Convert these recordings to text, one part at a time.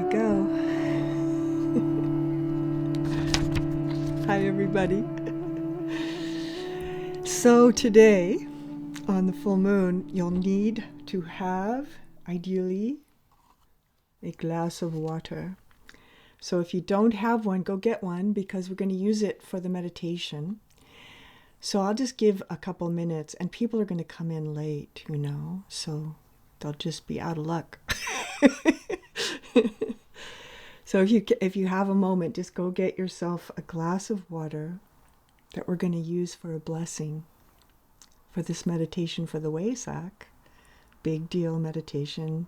go. Hi, everybody. So today, on the full moon, you'll need to have, ideally, a glass of water. So if you don't have one, go get one because we're going to use it for the meditation. So I'll just give a couple minutes, and people are going to come in late, so they'll just be out of luck. So if you have a moment, just go get yourself a glass of water that we're going to use for a blessing for this meditation for the Wesak. Big deal meditation.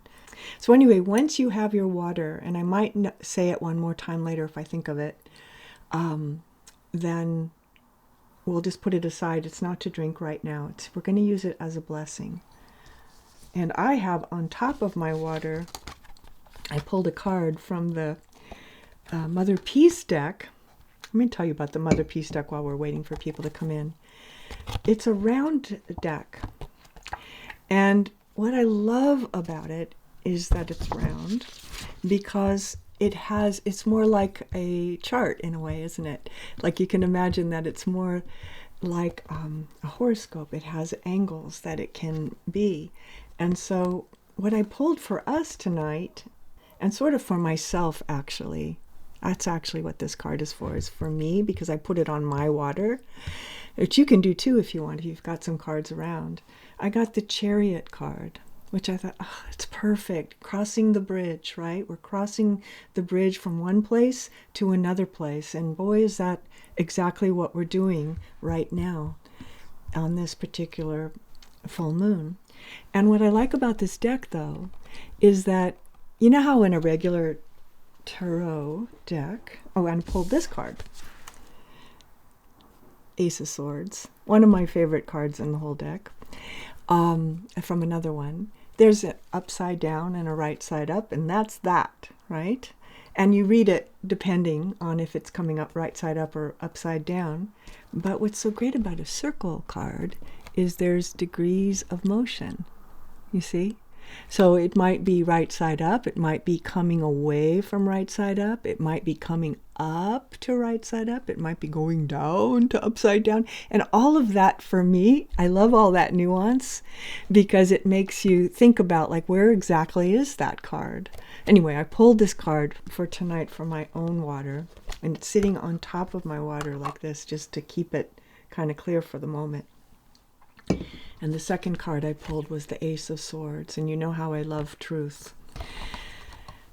So anyway, once you have your water, and I might say it one more time later if I think of it, then we'll just put it aside. It's not to drink right now. We're going to use it as a blessing. And I have on top of my water, I pulled a card from the Mother Peace deck. Let me tell you about the Mother Peace deck while we're waiting for people to come in. It's a round deck. And what I love about it is that it's round because it's more like a chart in a way, isn't it? Like you can imagine that it's more like a horoscope. It has angles that it can be. And so what I pulled for us tonight, and sort of for myself actually, that's actually what this card is for me because I put it on my water, which you can do too if you want, if you've got some cards around. I got the Chariot card, which I thought, it's perfect. Crossing the bridge, right? We're crossing the bridge from one place to another place. And boy, is that exactly what we're doing right now on this particular full moon. And what I like about this deck, though, is that, you know how in a regular tarot deck, and I pulled this card, Ace of Swords, one of my favorite cards in the whole deck, from another one. There's an upside down and a right side up, and that's that, right? And you read it depending on if it's coming up right side up or upside down. But what's so great about a circle card is there's degrees of motion, you see? So it might be right side up, it might be coming away from right side up, it might be coming up to right side up, it might be going down to upside down. And all of that, for me, I love all that nuance because it makes you think about, like, where exactly is that card? Anyway, I pulled this card for tonight for my own water, and it's sitting on top of my water like this just to keep it kind of clear for the moment. And the second card I pulled was the Ace of Swords. And you know how I love truth.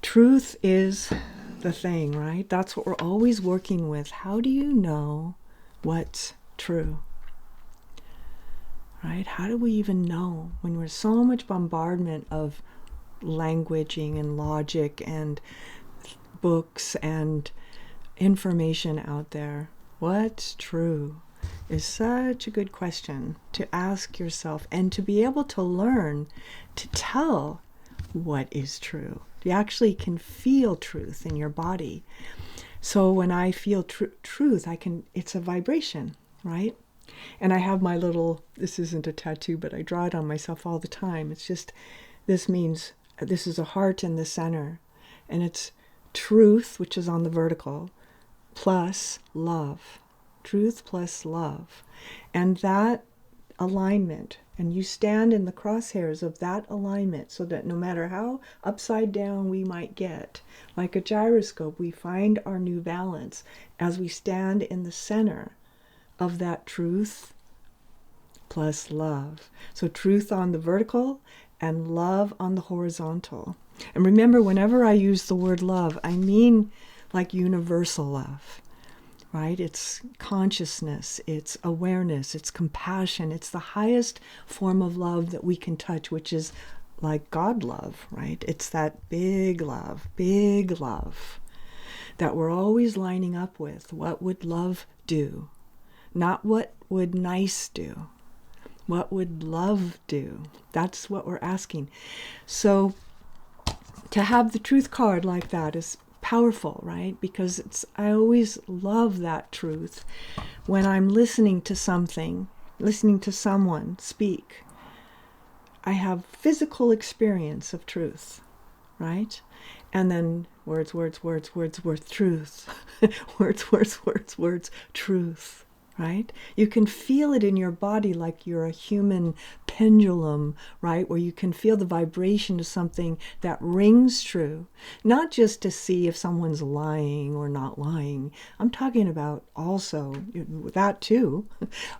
Truth is the thing, right? That's what we're always working with. How do you know what's true? Right? How do we even know when there's so much bombardment of languaging and logic and books and information out there? What's true? Is such a good question to ask yourself and to be able to learn to tell what is true. You actually can feel truth in your body. So when I feel truth, it's a vibration, right? And I have my little, this isn't a tattoo, but I draw it on myself all the time. It's just, this means, this is a heart in the center. And it's truth, which is on the vertical, plus love. Truth plus love. And that alignment, and you stand in the crosshairs of that alignment so that no matter how upside down we might get, like a gyroscope, we find our new balance as we stand in the center of that truth plus love. So truth on the vertical and love on the horizontal. And remember, whenever I use the word love, I mean like universal love. Right? It's consciousness, it's awareness, it's compassion. It's the highest form of love that we can touch, which is like God love, right? It's that big love that we're always lining up with. What would love do? Not what would nice do. What would love do? That's what we're asking. So to have the truth card like that is powerful, right? Because I always love that truth when I'm listening to something, listening to someone speak. I have physical experience of truth, right? And then Words, words, words, words, words, truth. Words, words, words, words, truth. Right? You can feel it in your body like you're a human pendulum, right? Where you can feel the vibration of something that rings true. Not just to see if someone's lying or not lying. I'm talking about also that too,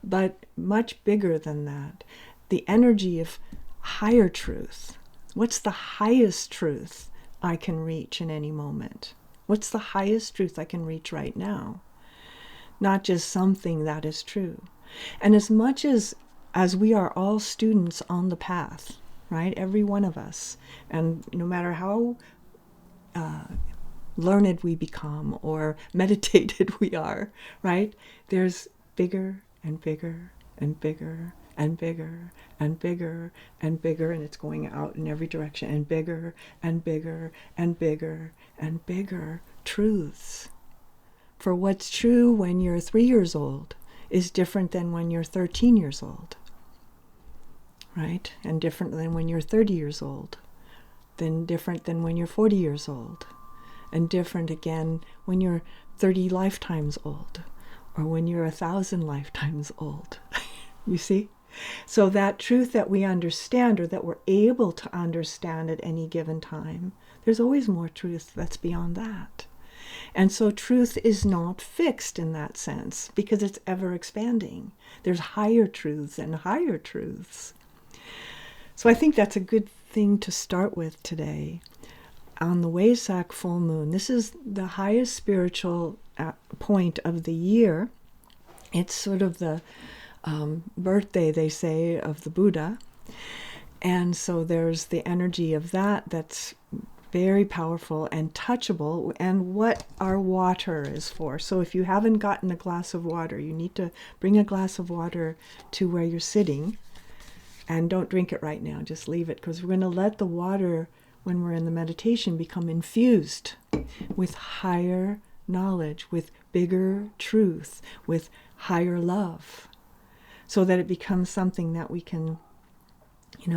but much bigger than that. The energy of higher truth. What's the highest truth I can reach in any moment? What's the highest truth I can reach right now? Not just something that is true. And as much as we are all students on the path, right? Every one of us, and no matter how learned we become or meditated we are, right? There's bigger and bigger and bigger and bigger and bigger and bigger, and it's going out in every direction, and bigger and bigger and bigger and bigger truths. For what's true when you're 3 years old is different than when you're 13 years old, right? And different than when you're 30 years old, then different than when you're 40 years old, and different again when you're 30 lifetimes old, or when you're 1,000 lifetimes old. You see? So that truth that we understand, or that we're able to understand at any given time, there's always more truth that's beyond that. And so truth is not fixed in that sense, because it's ever expanding. There's higher truths and higher truths. So I think that's a good thing to start with today. On the Wesak full moon, this is the highest spiritual point of the year. It's sort of the birthday, they say, of the Buddha. And so there's the energy of that's very powerful and touchable, and what our water is for. So if you haven't gotten a glass of water, you need to bring a glass of water to where you're sitting, and don't drink it right now, just leave it, because we're going to let the water, when we're in the meditation, become infused with higher knowledge, with bigger truth, with higher love, so that it becomes something that we can,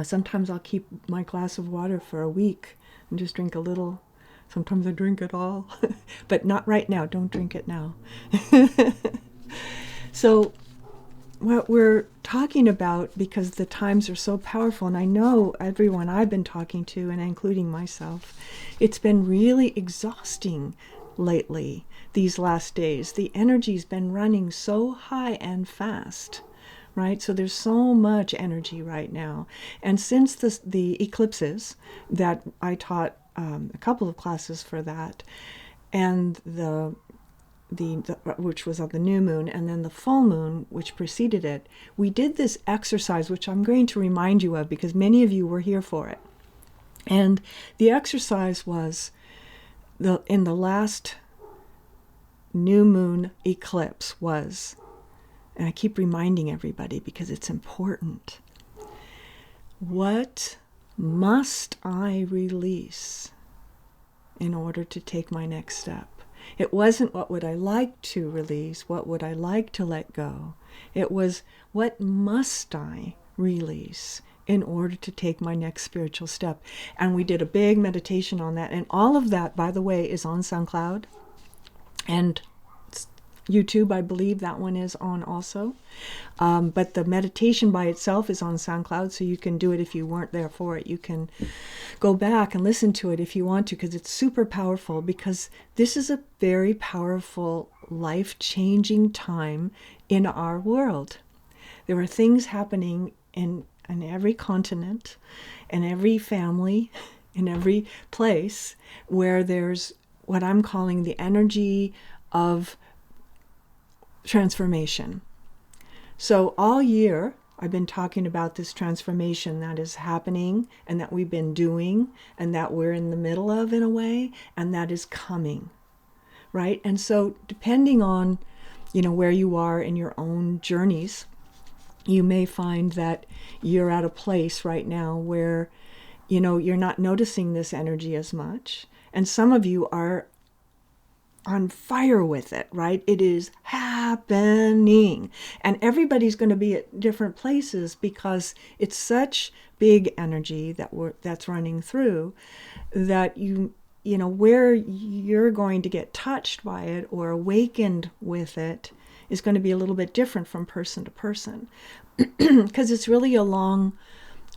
sometimes I'll keep my glass of water for a week and just drink a little. Sometimes I drink it all, but not right now. Don't drink it now. So what we're talking about, because the times are so powerful, and I know everyone I've been talking to, and including myself, it's been really exhausting lately, these last days. The energy's been running so high and fast. Right? So there's so much energy right now. And since the eclipses that I taught a couple of classes for that, and the which was on the new moon, and then the full moon, which preceded it, we did this exercise, which I'm going to remind you of because many of you were here for it. And the exercise was in the last new moon eclipse was, and I keep reminding everybody because it's important, what must I release in order to take my next step? It wasn't what would I like to release, what would I like to let go. It was what must I release in order to take my next spiritual step. And we did a big meditation on that. And all of that, by the way, is on SoundCloud. And YouTube, I believe that one is on also. But the meditation by itself is on SoundCloud, so you can do it if you weren't there for it. You can go back and listen to it if you want to, because it's super powerful, because this is a very powerful, life-changing time in our world. There are things happening in every continent, in every family, in every place, where there's what I'm calling the energy of transformation. So all year I've been talking about this transformation that is happening, and that we've been doing, and that we're in the middle of, in a way, and that is coming, right? And so depending on where you are in your own journeys, you may find that you're at a place right now where you're not noticing this energy as much, and some of you are on fire with it, right? It is happening. And everybody's going to be at different places, because it's such big energy that's running through, that you where you're going to get touched by it or awakened with it is going to be a little bit different from person to person, because it's really a long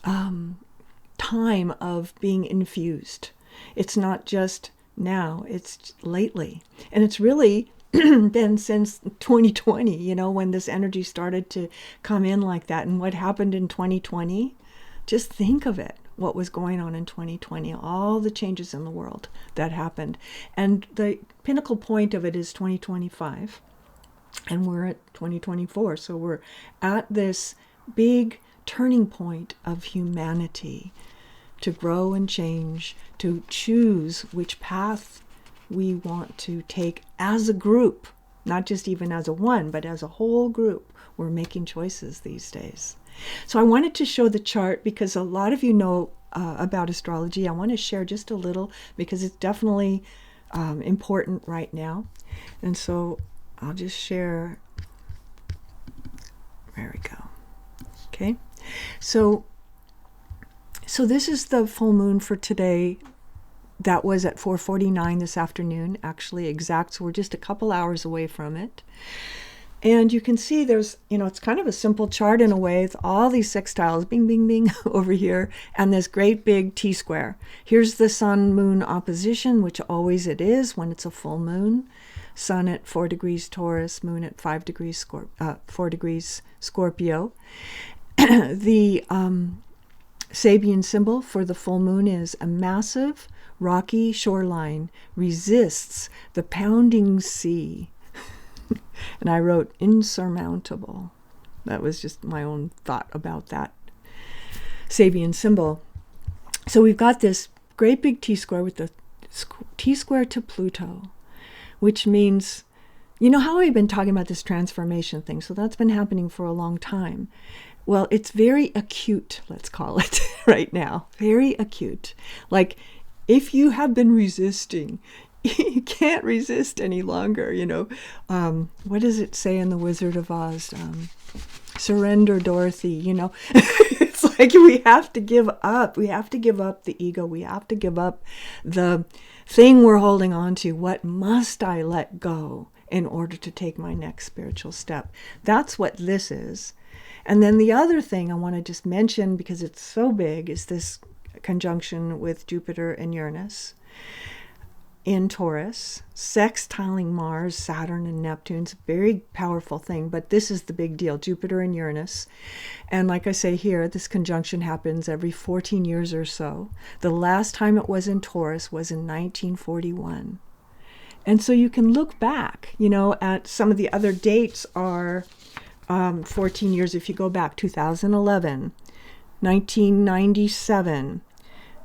time of being infused. It's not just now, it's lately. And it's really been since 2020, when this energy started to come in like that. And what happened in 2020, just think of it, what was going on in 2020, all the changes in the world that happened. And the pinnacle point of it is 2025. And we're at 2024. So we're at this big turning point of humanity to grow and change, to choose which path we want to take as a group, not just even as a one, but as a whole group. We're making choices these days. So I wanted to show the chart because a lot of you know about astrology. I want to share just a little because it's definitely important right now. And so I'll just share. There we go. Okay. So this is the full moon for today. That was at 4:49 this afternoon, actually exact. So we're just a couple hours away from it. And you can see there's, it's kind of a simple chart in a way with all these sextiles, bing, bing, bing, over here, and this great big T-square. Here's the sun-moon opposition, which always it is when it's a full moon. Sun at 4 degrees Taurus, moon at 4 degrees Scorpio. The Sabian symbol for the full moon is a massive rocky shoreline resists the pounding sea. And I wrote insurmountable. That was just my own thought about that Sabian symbol. So we've got this great big T-square with the T-square to Pluto, which means, how I've been talking about this transformation thing. So that's been happening for a long time. Well, it's very acute, let's call it, right now. Very acute. Like, if you have been resisting, you can't resist any longer, What does it say in The Wizard of Oz? Surrender, Dorothy, It's like we have to give up. We have to give up the ego. We have to give up the thing we're holding on to. What must I let go in order to take my next spiritual step? That's what this is. And then the other thing I want to just mention, because it's so big, is this conjunction with Jupiter and Uranus in Taurus, sextiling Mars, Saturn, and Neptune. It's a very powerful thing, but this is the big deal, Jupiter and Uranus. And like I say here, this conjunction happens every 14 years or so. The last time it was in Taurus was in 1941. And so you can look back, at some of the other dates are 14 years. If you go back, 2011, 1997,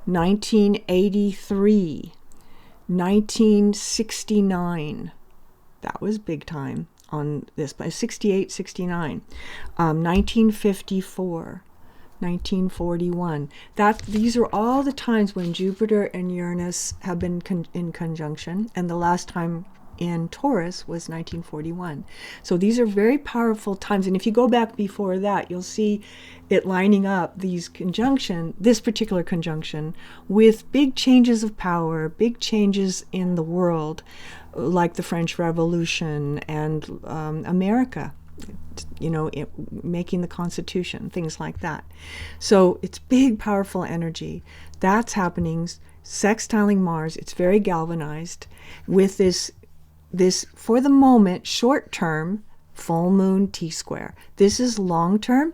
1983, 1969, that was big time on this, by 68, 69, 1954, 1941. These are all the times when Jupiter and Uranus have been in conjunction, and the last time in Taurus was 1941. So these are very powerful times. And if you go back before that, you'll see it lining up this particular conjunction, with big changes of power, big changes in the world, like the French Revolution and America, making the Constitution, things like that. So it's big, powerful energy. That's happening, sextiling Mars. It's very galvanized with this, for the moment, short-term full moon T-square. This is long-term,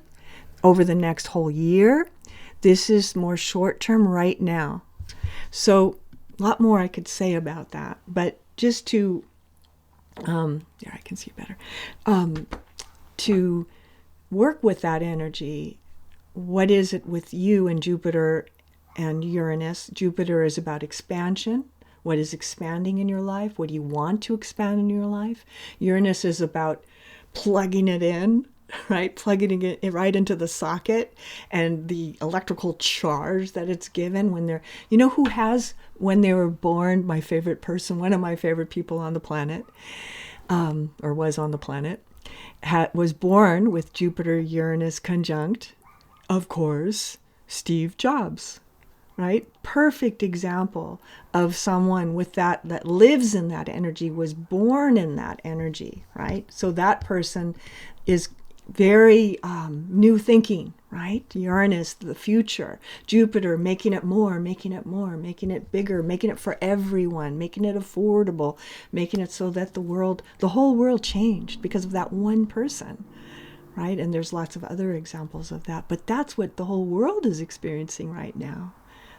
over the next whole year. This is more short-term right now. So a lot more I could say about that, but just to, there I can see better, to work with that energy. What is it with you and Jupiter and Uranus? Jupiter is about expansion. What is expanding in your life? What do you want to expand in your life? Uranus is about plugging it in, right? Plugging it right into the socket, and the electrical charge that it's given when they're, who has, when they were born, my favorite person, one of my favorite people on the planet, or was on the planet, was born with Jupiter-Uranus conjunct, of course, Steve Jobs. right? Perfect example of someone with that lives in that energy, was born in that energy, right? So that person is very new thinking, right? Uranus, the future. Jupiter, making it more, making it more, making it bigger, making it for everyone, making it affordable, making it so that the whole world changed because of that one person, right? And there's lots of other examples of that, but that's what the whole world is experiencing right now.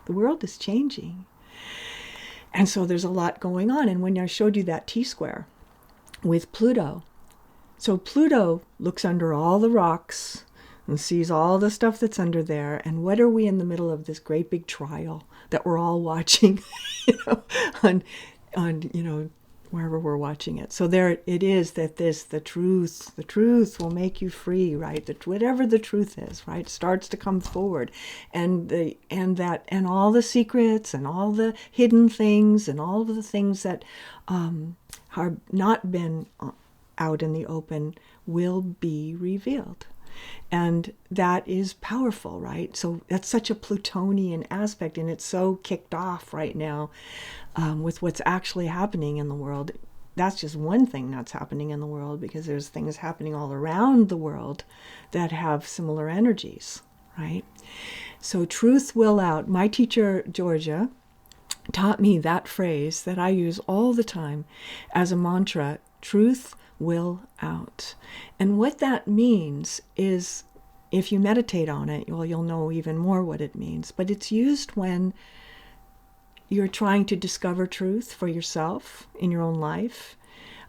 The world is changing. And so there's a lot going on. And when I showed you that T-square with Pluto, so Pluto looks under all the rocks and sees all the stuff that's under there. And what are we in the middle of this great big trial that we're all watching, on wherever we're watching it. So there it is that the truth will make you free, right? Whatever the truth is, right, starts to come forward, and all the secrets and all the hidden things and all of the things that have not been out in the open will be revealed. And that is powerful, right? So that's such a Plutonian aspect, and it's so kicked off right now with what's actually happening in the world. That's just one thing that's happening in the world, because there's things happening all around the world that have similar energies, right? So truth will out. My teacher, Georgia, taught me that phrase that I use all the time as a mantra: truth will out. And what that means is, if you meditate on it, well, you'll know even more what it means. But it's used when you're trying to discover truth for yourself in your own life.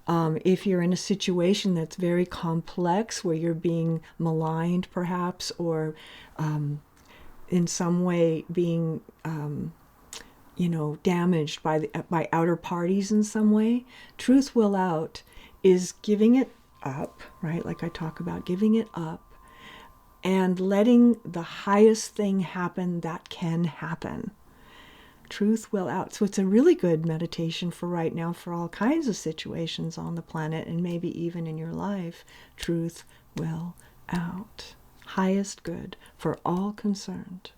If you're in a situation that's very complex, where you're being maligned perhaps, or in some way being damaged by outer parties in some way, truth will out is giving it up, right? Like I talk about, giving it up and letting the highest thing happen that can happen. Truth will out. So it's a really good meditation for right now, for all kinds of situations on the planet, and maybe even in your life. Truth will out. Highest good for all concerned.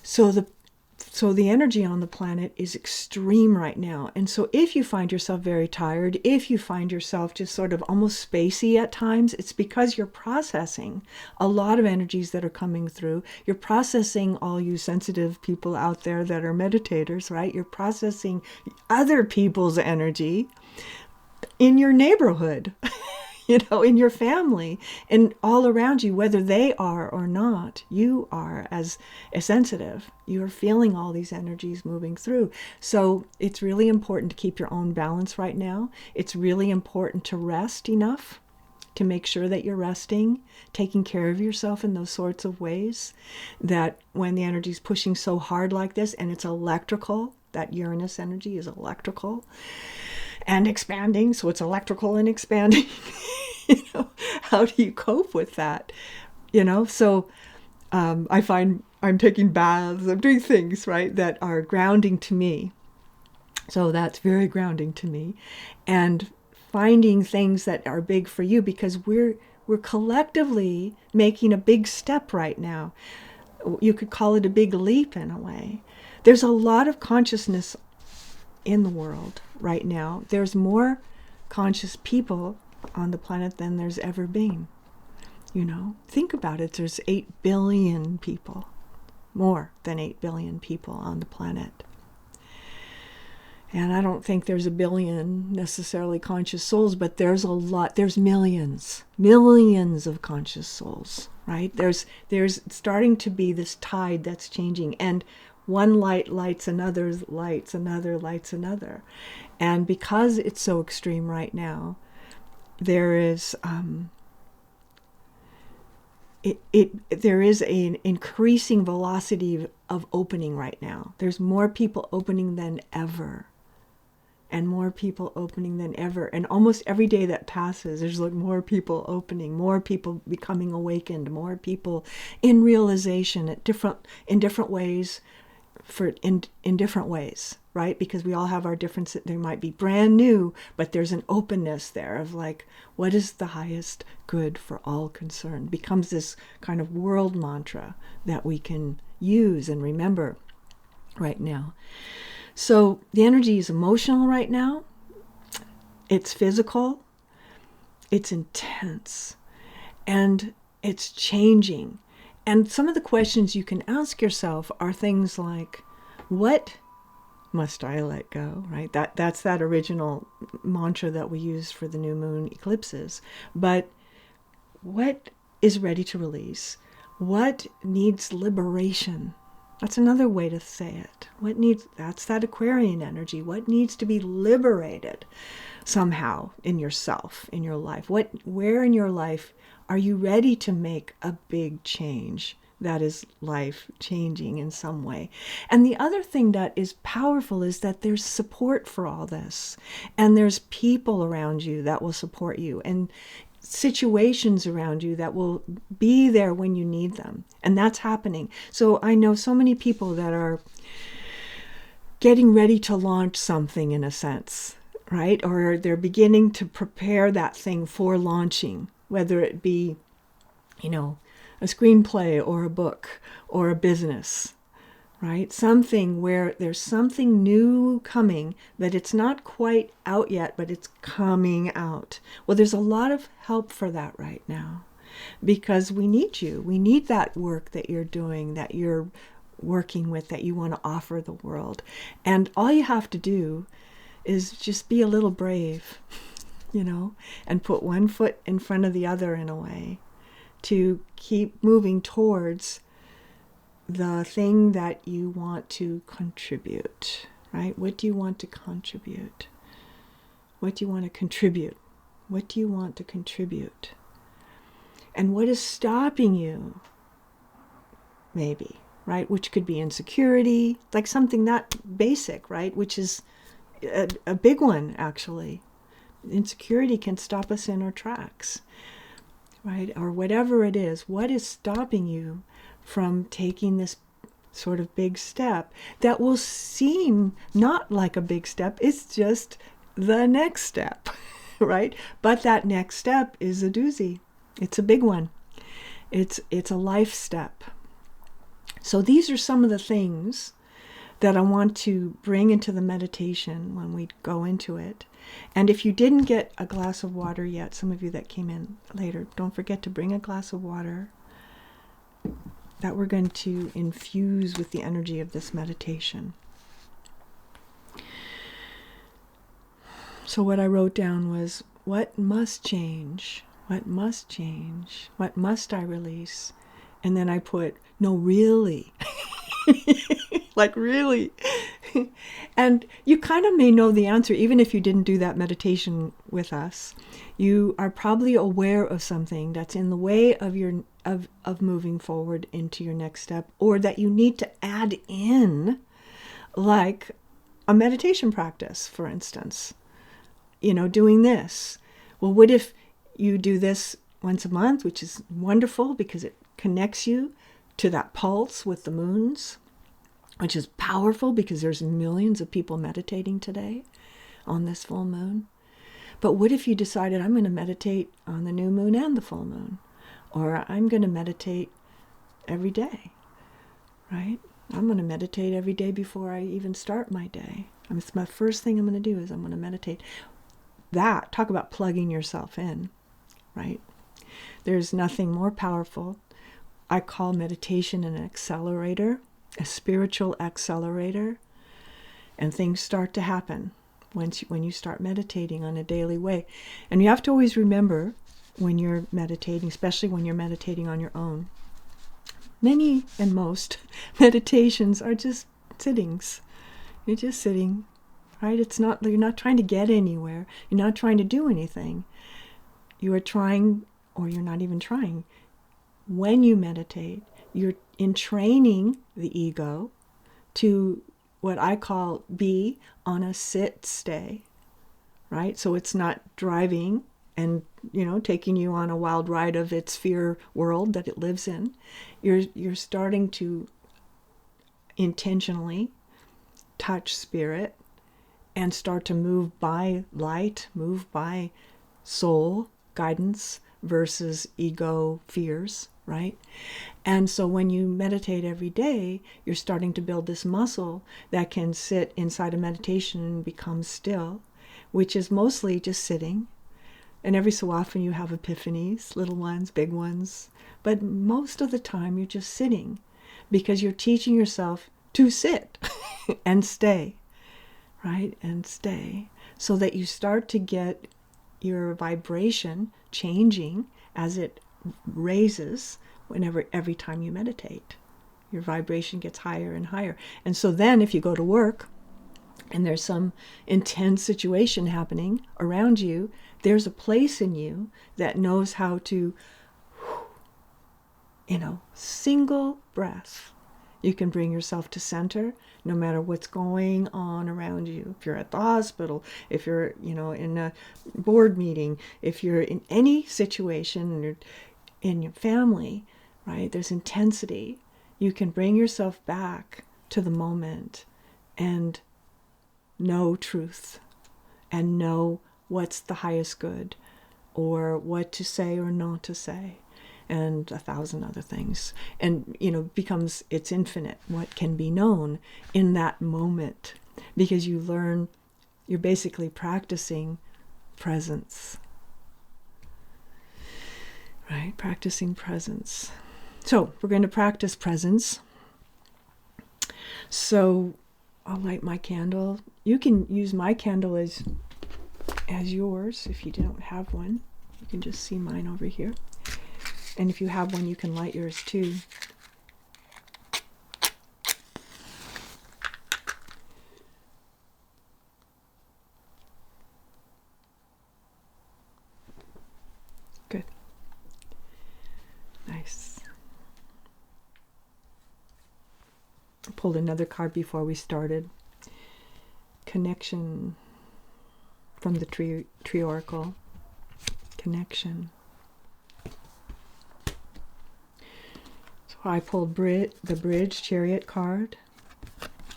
So the energy on the planet is extreme right now. And so if you find yourself very tired, if you find yourself just sort of almost spacey at times, it's because you're processing a lot of energies that are coming through. You're processing, all you sensitive people out there that are meditators, right? You're processing other people's energy in your neighborhood. In your family and all around you, whether they are or not, you are as sensitive. You're feeling all these energies moving through. So it's really important to keep your own balance right now. It's really important to rest enough to make sure that you're resting, taking care of yourself in those sorts of ways, that when the energy is pushing so hard like this, and it's electrical, that Uranus energy is electrical and expanding, so it's electrical and expanding. How do you cope with that? So I find I'm taking baths, I'm doing things, right, that are grounding to me. So that's very grounding to me. And finding things that are big for you, because we're collectively making a big step right now. You could call it a big leap in a way. There's a lot of consciousness in the world right now. There's more conscious people on the planet than there's ever been. Think about it. There's 8 billion people, more than 8 billion people on the planet. And I don't think there's a billion necessarily conscious souls, but there's a lot. There's millions of conscious souls, right? There's starting to be this tide that's changing, and one light lights another, lights another, lights another. And because it's so extreme right now, there is there is an increasing velocity of opening right now. There's more people opening than ever. And more people opening than ever. And almost every day that passes, there's like more people opening, more people becoming awakened, more people in realization in different ways, in different ways, right? Because we all have our difference. They might be brand new, but there's an openness there of like, what is the highest good for all concerned? Becomes this kind of world mantra that we can use and remember right now. So the energy is emotional right now. It's physical. It's intense. And it's changing. And some of the questions you can ask yourself are things like, what must I let go, right? That's that original mantra that we use for the new moon eclipses. But what is ready to release? What needs liberation? That's another way to say it. That's that Aquarian energy. What needs to be liberated somehow in yourself, in your life? Where in your life are you ready to make a big change that is life changing in some way? And the other thing that is powerful is that there's support for all this. And there's people around you that will support you, and situations around you that will be there when you need them. And that's happening. So I know so many people that are getting ready to launch something in a sense, right? Or they're beginning to prepare that thing for launching, whether it be, a screenplay or a book or a business, right? Something where there's something new coming, that it's not quite out yet, but it's coming out. Well, there's a lot of help for that right now, because we need you. We need that work that you're doing, that you're working with, that you want to offer the world. And all you have to do is just be a little brave, and put one foot in front of the other in a way to keep moving towards the thing that you want to contribute, right? What do you want to contribute? What do you want to contribute? What do you want to contribute? And what is stopping you? Maybe, right? Which could be insecurity, like something that basic, right? Which is a big one, actually. Insecurity can stop us in our tracks, right? Or whatever it is. What is stopping you from taking this sort of big step that will seem not like a big step? It's just the next step, right? But that next step is a doozy. It's a big one. It's a life step. So these are some of the things that I want to bring into the meditation when we go into it. And if you didn't get a glass of water yet, some of you that came in later, don't forget to bring a glass of water that we're going to infuse with the energy of this meditation. So what I wrote down was, what must change? What must change? What must I release? And then I put, no, really. Like, really? And you kind of may know the answer, even if you didn't do that meditation with us. You are probably aware of something that's in the way of your of moving forward into your next step, or that you need to add in, like a meditation practice, for instance. Doing this. Well, what if you do this once a month, which is wonderful because it connects you to that pulse with the moons, which is powerful because there's millions of people meditating today on this full moon. But what if you decided, I'm going to meditate on the new moon and the full moon? Or I'm going to meditate every day, right? I'm going to meditate every day before I even start my day. It's my first thing I'm going to do is I'm going to meditate. Talk about plugging yourself in, right? There's nothing more powerful. I call meditation an accelerator, a spiritual accelerator, and things start to happen when you start meditating on a daily way. And you have to always remember when you're meditating, especially when you're meditating on your own, many and most meditations are just sittings. You're just sitting, right? You're not trying to get anywhere. You're not trying to do anything. You are trying, or you're not even trying. When you meditate, you're entraining the ego to what I call be on a sit stay, right? So it's not driving and, taking you on a wild ride of its fear world that it lives in. You're starting to intentionally touch spirit and start to move by light, move by soul guidance, versus ego fears, right? And so when you meditate every day, you're starting to build this muscle that can sit inside a meditation and become still, which is mostly just sitting. And every so often you have epiphanies, little ones, big ones. But most of the time you're just sitting because you're teaching yourself to sit and stay, right? And stay, so that you start to get your vibration changing as it raises every time you meditate. Your vibration gets higher and higher. And so then if you go to work and there's some intense situation happening around you, there's a place in you that knows how to, single breath. You can bring yourself to center no matter what's going on around you. If you're at the hospital, if you're, in a board meeting, if you're in any situation in your family, right? There's intensity. You can bring yourself back to the moment and know truth and know what's the highest good or what to say or not to say and 1,000 other things. And, it's infinite what can be known in that moment, because you're basically practicing presence, right? Practicing presence. So we're going to practice presence. So I'll light my candle. You can use my candle as yours if you don't have one. You can just see mine over here. And if you have one, you can light yours too. Good. Nice. I pulled another card before we started. Connection from the tree oracle. Connection. So I pulled the Bridge Chariot card,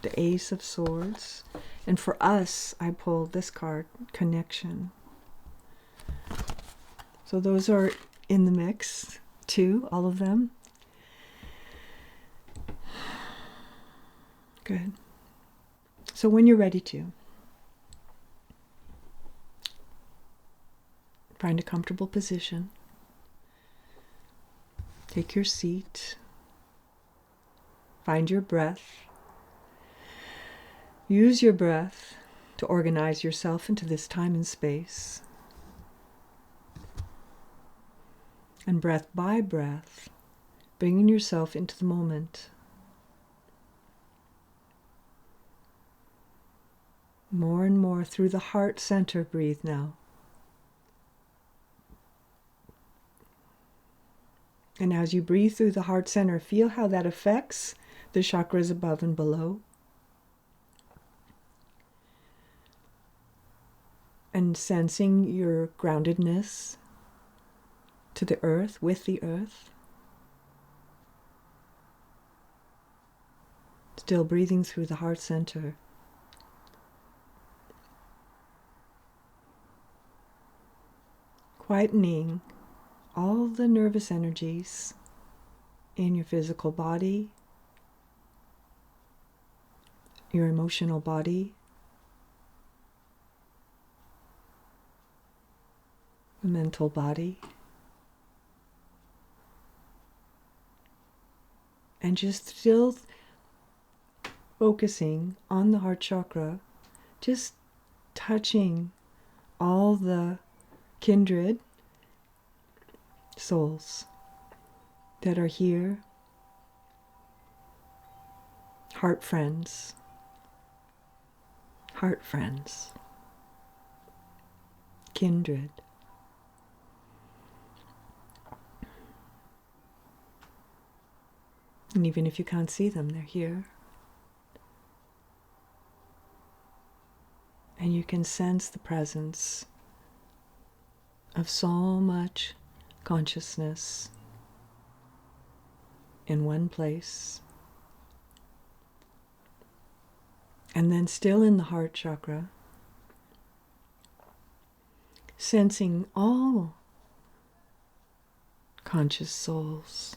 the Ace of Swords, and for us, I pulled this card, Connection. So those are in the mix too, all of them. Good. So when you're ready to, find a comfortable position. Take your seat. Find your breath. Use your breath to organize yourself into this time and space. And breath by breath, bringing yourself into the moment. More and more through the heart center, breathe now. And as you breathe through the heart center, feel how that affects the chakras above and below. And sensing your groundedness to the earth, with the earth. Still breathing through the heart center. Quietening all the nervous energies in your physical body, your emotional body, the mental body, and just still focusing on the heart chakra, just touching all the kindred souls that are here, heart friends, kindred. And even if you can't see them, they're here. And you can sense the presence of so much consciousness in one place. And then still in the heart chakra, sensing all conscious souls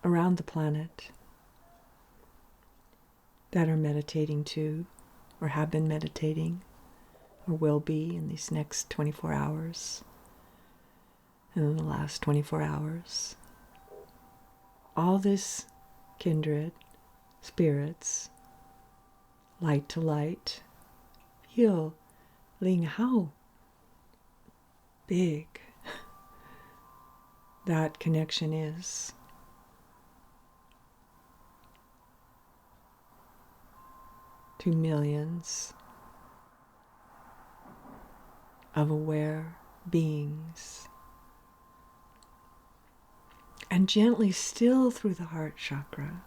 around the planet that are meditating too, or have been meditating, or will be in these next 24 hours, and in the last 24 hours. All this kindred spirits, light to light, feeling how big that connection is. To millions of aware beings. And gently, still through the heart chakra,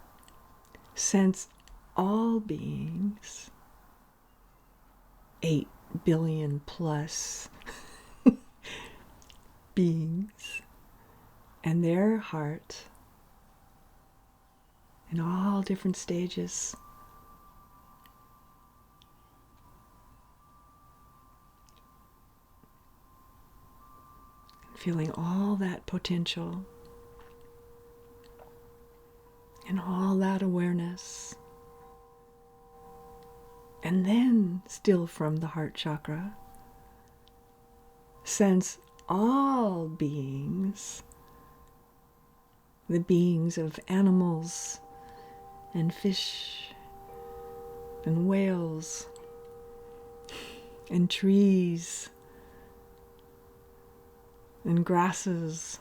sense all beings, 8 billion plus beings, and their heart in all different stages. Feeling all that potential and all that awareness. And then, still from the heart chakra, sense all beings, the beings of animals and fish and whales and trees and grasses,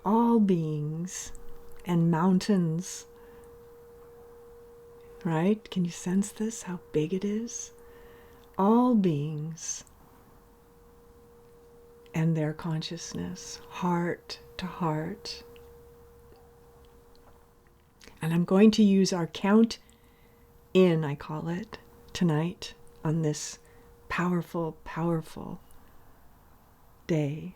all beings, and mountains, right? Can you sense this, how big it is? All beings and their consciousness, heart to heart. And I'm going to use our count in, I call it, tonight on this powerful, powerful day.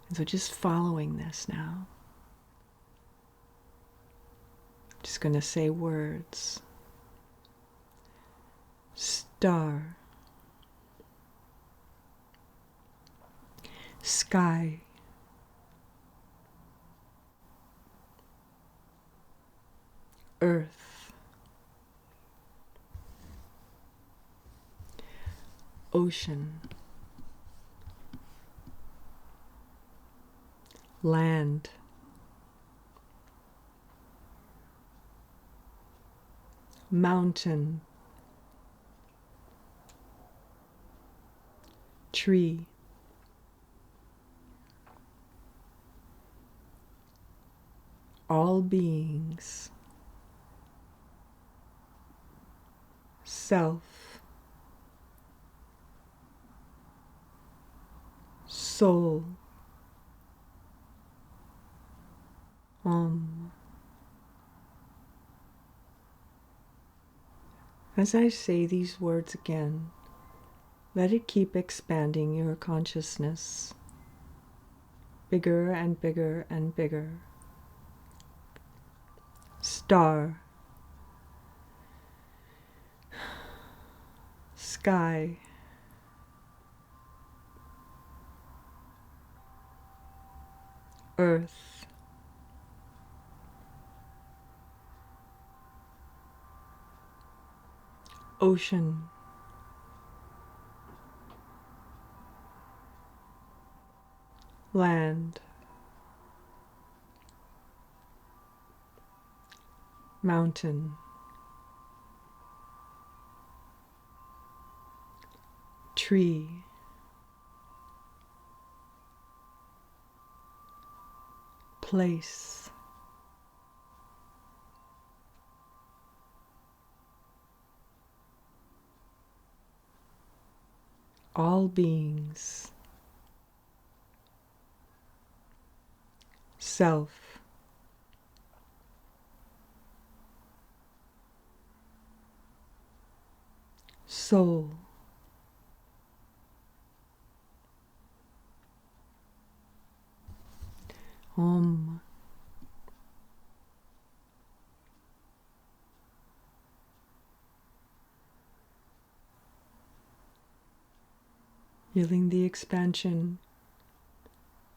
And so just following this now. Just going to say words. Star. Sky. Earth. Ocean. Land. Mountain. Tree. All beings. Self. Soul. As I say these words again, let it keep expanding your consciousness, bigger and bigger and bigger. Star. Sky. Earth. Ocean. Land. Mountain. Tree. Place. All beings. Self. Soul. Om. Feeling the expansion.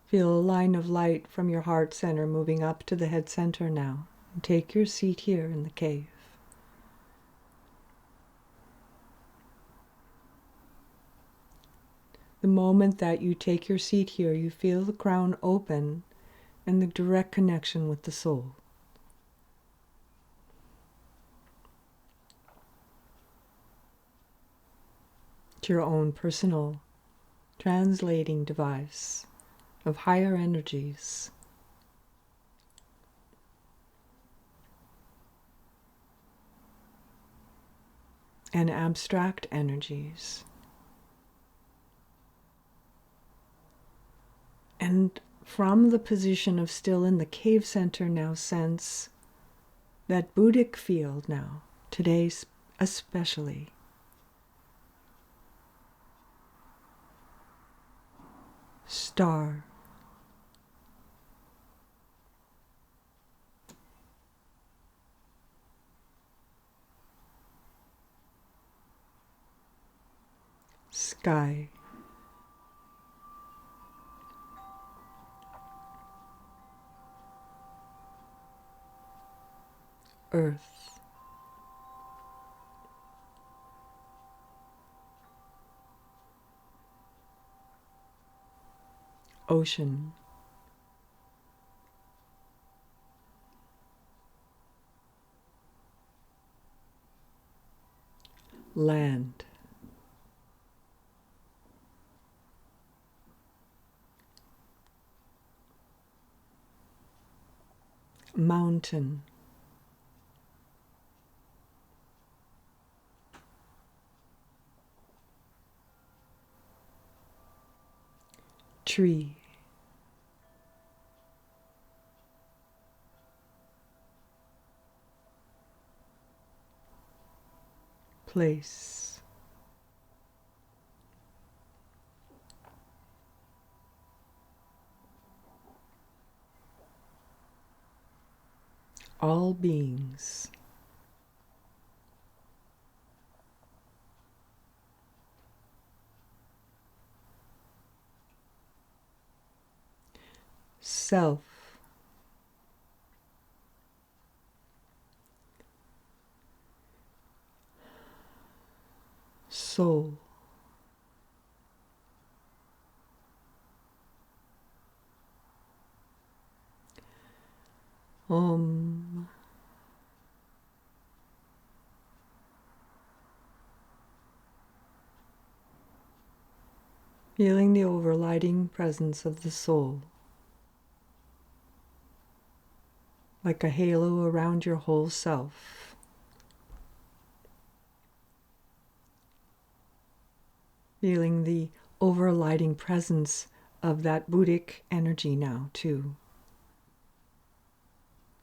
Feel a line of light from your heart center moving up to the head center now. And take your seat here in the cave. The moment that you take your seat here, you feel the crown open and the direct connection with the soul. It's your own personal translating device of higher energies. And abstract energies. And from the position of still in the cave center now, sense that Buddhic field now, today especially. Star. Sky. Earth. Ocean. Land. Mountain. Tree. Place. All beings. Self. Soul. Om. Feeling the overlighting presence of the soul, like a halo around your whole self. Feeling the overlighting presence of that Buddhic energy now, too.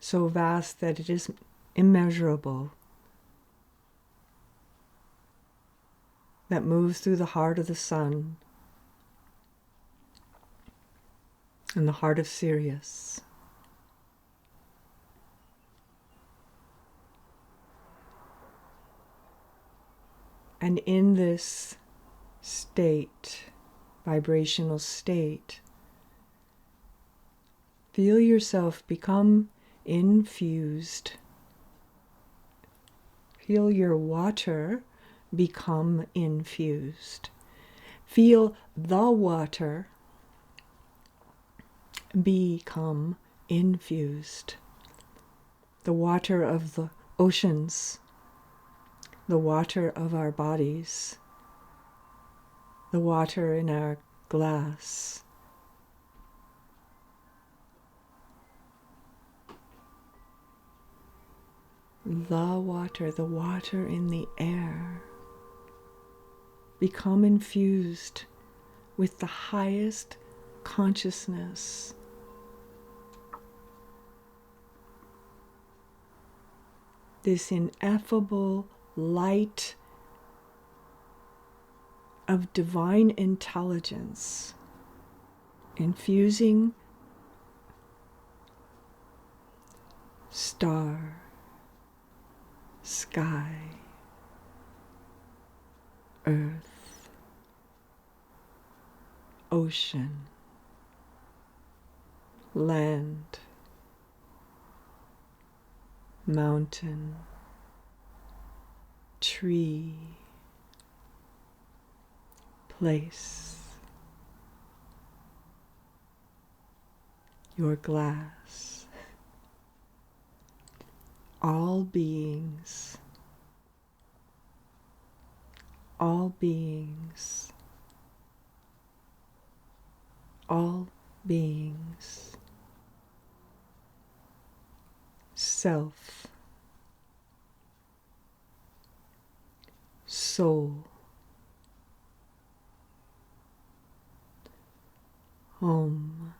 So vast that it is immeasurable, that moves through the heart of the sun and the heart of Sirius. And in this state, vibrational state, feel yourself become infused. Feel your water become infused. Feel the water become infused. The water of the oceans, the water of our bodies, the water in our glass. The water in the air, become infused with the highest consciousness. This ineffable light of divine intelligence, infusing star, sky, earth, ocean, land, mountain, tree, place, your glass, all beings, all beings, all beings, self, soul, home,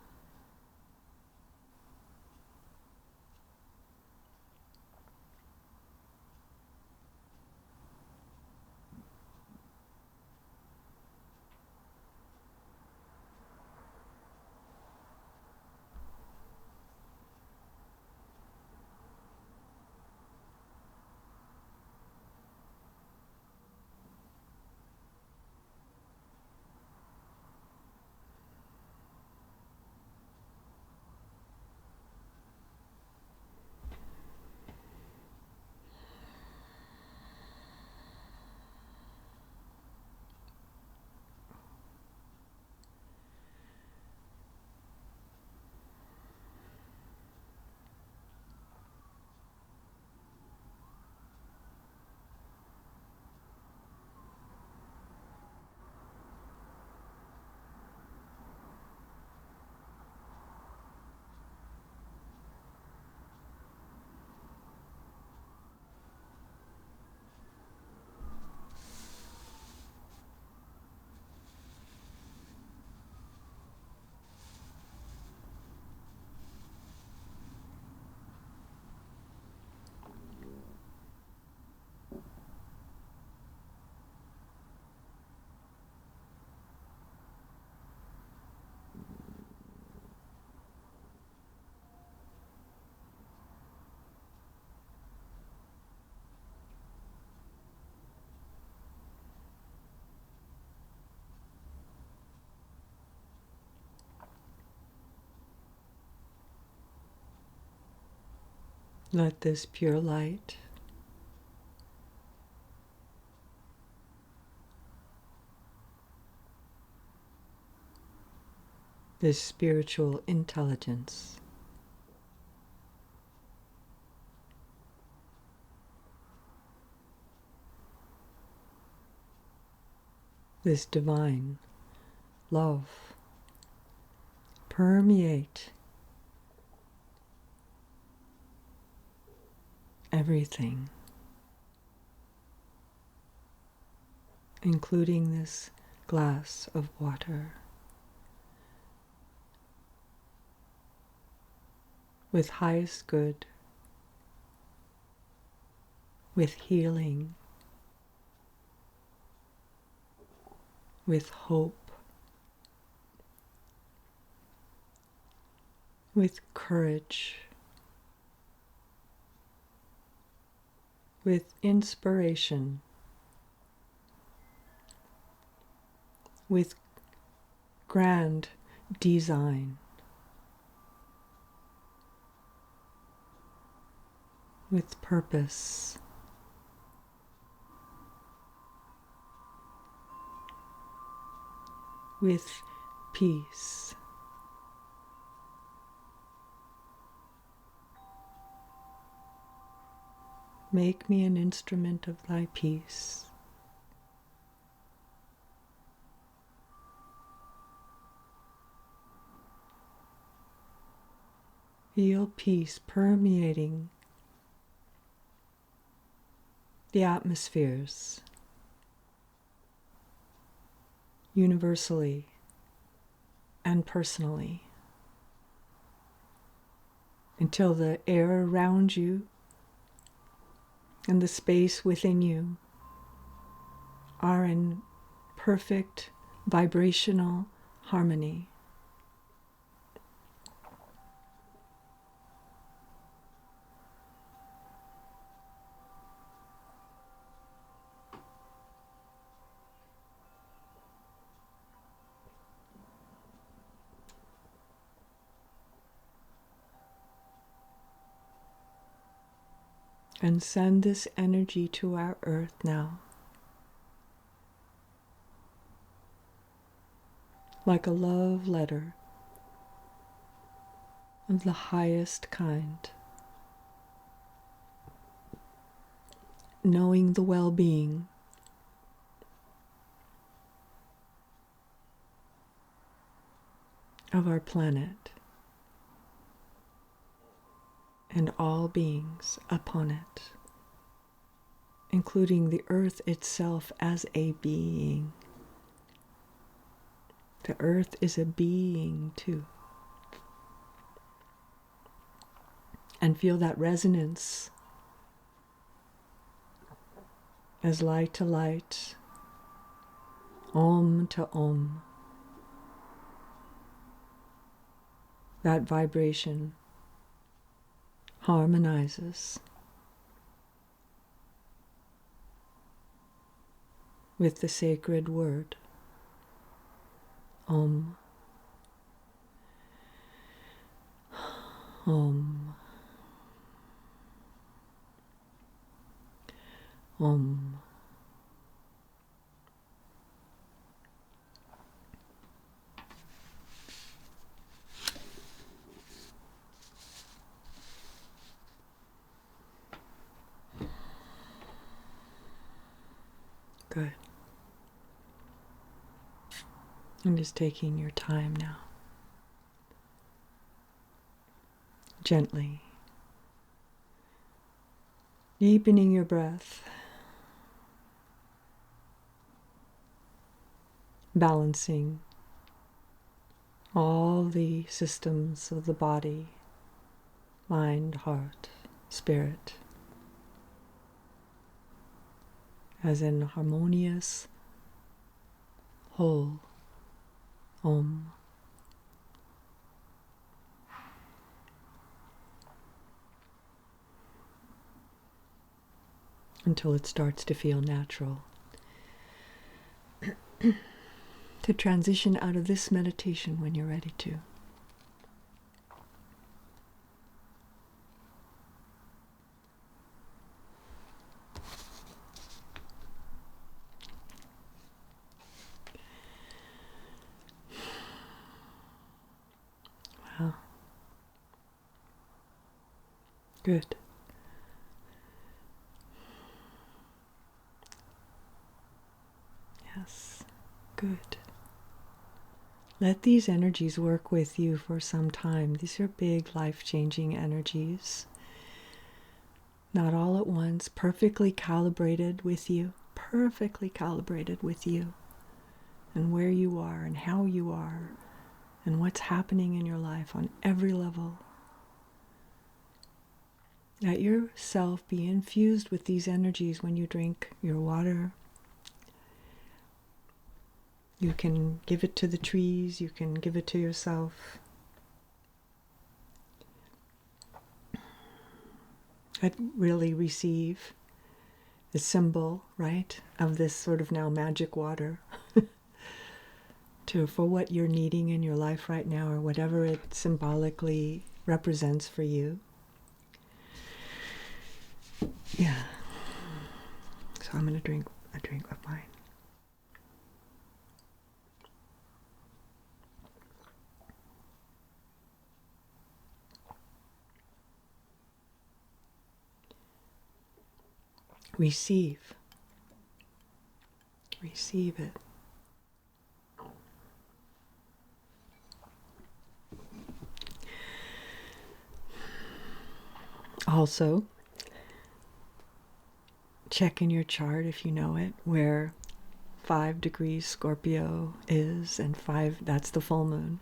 let this pure light this spiritual intelligence this divine love permeate everything, including this glass of water, with highest good, with healing, with hope, with courage, with inspiration, with grand design, with purpose, with peace. Make me an instrument of thy peace. Feel peace permeating the atmospheres, universally and personally, until the air around you and the space within you are in perfect vibrational harmony. And send this energy to our earth now, like a love letter of the highest kind, knowing the well-being of our planet and all beings upon it, including the earth itself as a being. The earth is a being too. And feel that resonance as light to light, Om to Om. That vibration harmonizes with the sacred word, Om. Om. Om. Good. I'm just taking your time now. Gently. Deepening your breath. Balancing all the systems of the body, mind, heart, spirit, as an harmonious whole. Om. Until it starts to feel natural. To transition out of this meditation when you're ready to. Wow. Good. Yes. Good. Let these energies work with you for some time. These are big, life-changing energies. Not all at once, perfectly calibrated with you, and where you are and how you are and what's happening in your life on every level. Let yourself be infused with these energies when you drink your water. You can give it to the trees, you can give it to yourself. I'd really receive the symbol, right, of this sort of now magic water for what you're needing in your life right now, or whatever it symbolically represents for you. Yeah. So I'm going to drink a drink of mine. Receive. Receive it. Also, check in your chart, if you know it, where 5 degrees Scorpio is, and 5, that's the full moon,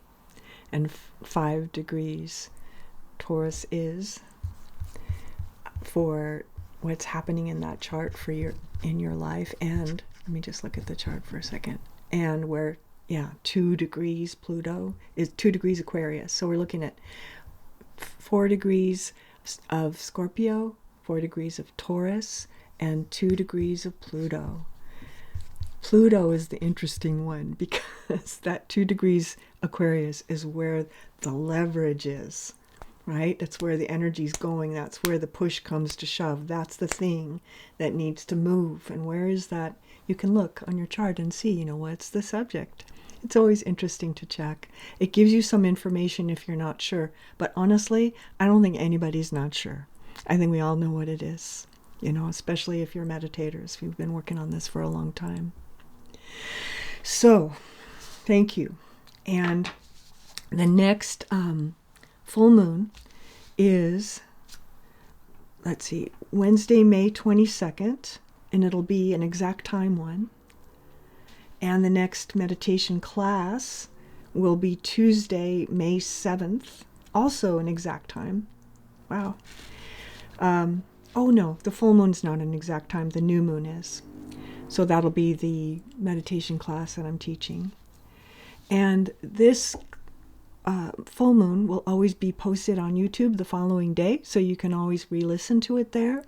and 5 degrees Taurus is, for what's happening in that chart for in your life. And let me just look at the chart for a second. And where 2 degrees Pluto is 2 degrees Aquarius. So we're looking at 4 degrees of Scorpio, 4 degrees of Taurus, and 2 degrees of Pluto. Pluto is the interesting one because that 2 degrees Aquarius is where the leverage is, right? That's where the energy's going. That's where the push comes to shove. That's the thing that needs to move. And where is that? You can look on your chart and see, what's the subject. It's always interesting to check. It gives you some information if you're not sure. But honestly, I don't think anybody's not sure. I think we all know what it is, especially if you're meditators. We've been working on this for a long time. So, thank you. And the next full moon is, Wednesday, May 22nd, and it'll be an exact time one. And the next meditation class will be Tuesday, May 7th, also an exact time. Wow. Oh no, the full moon's not an exact time, the new moon is. So that'll be the meditation class that I'm teaching. And this full moon will always be posted on YouTube the following day, so you can always re-listen to it there.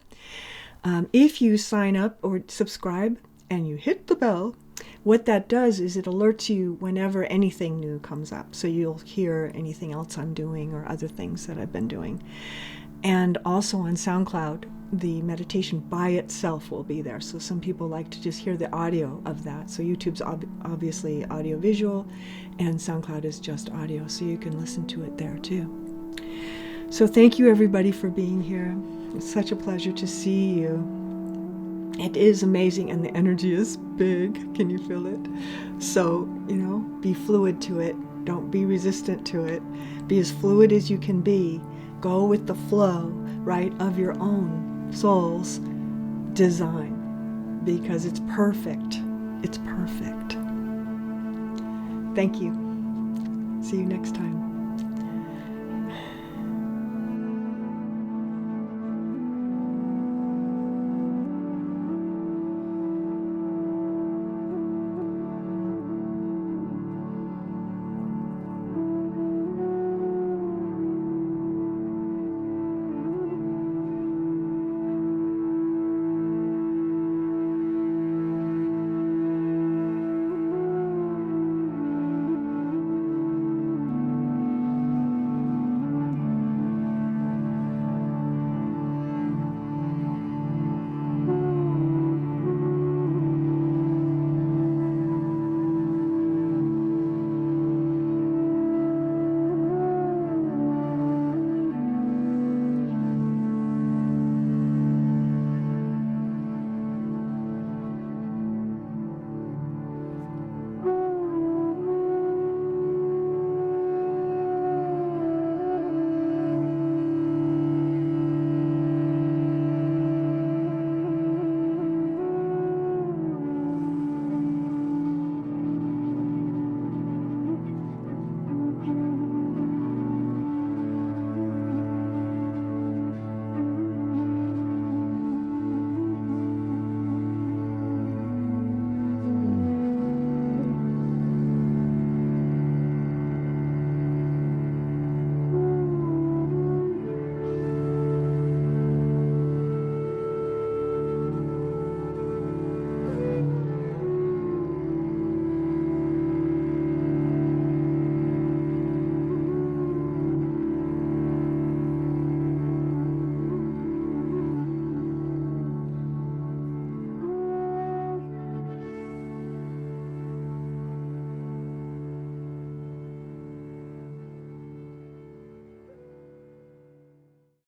If you sign up or subscribe and you hit the bell, what that does is it alerts you whenever anything new comes up. So you'll hear anything else I'm doing or other things that I've been doing. And also on SoundCloud, the meditation by itself will be there. So some people like to just hear the audio of that. So YouTube's obviously audio-visual, and SoundCloud is just audio. So you can listen to it there too. So thank you everybody for being here. It's such a pleasure to see you. It is amazing, and the energy is big. Can you feel it? So, be fluid to it. Don't be resistant to it. Be as fluid as you can be. Go with the flow, right, of your own soul's design, because it's perfect. It's perfect. Thank you. See you next time.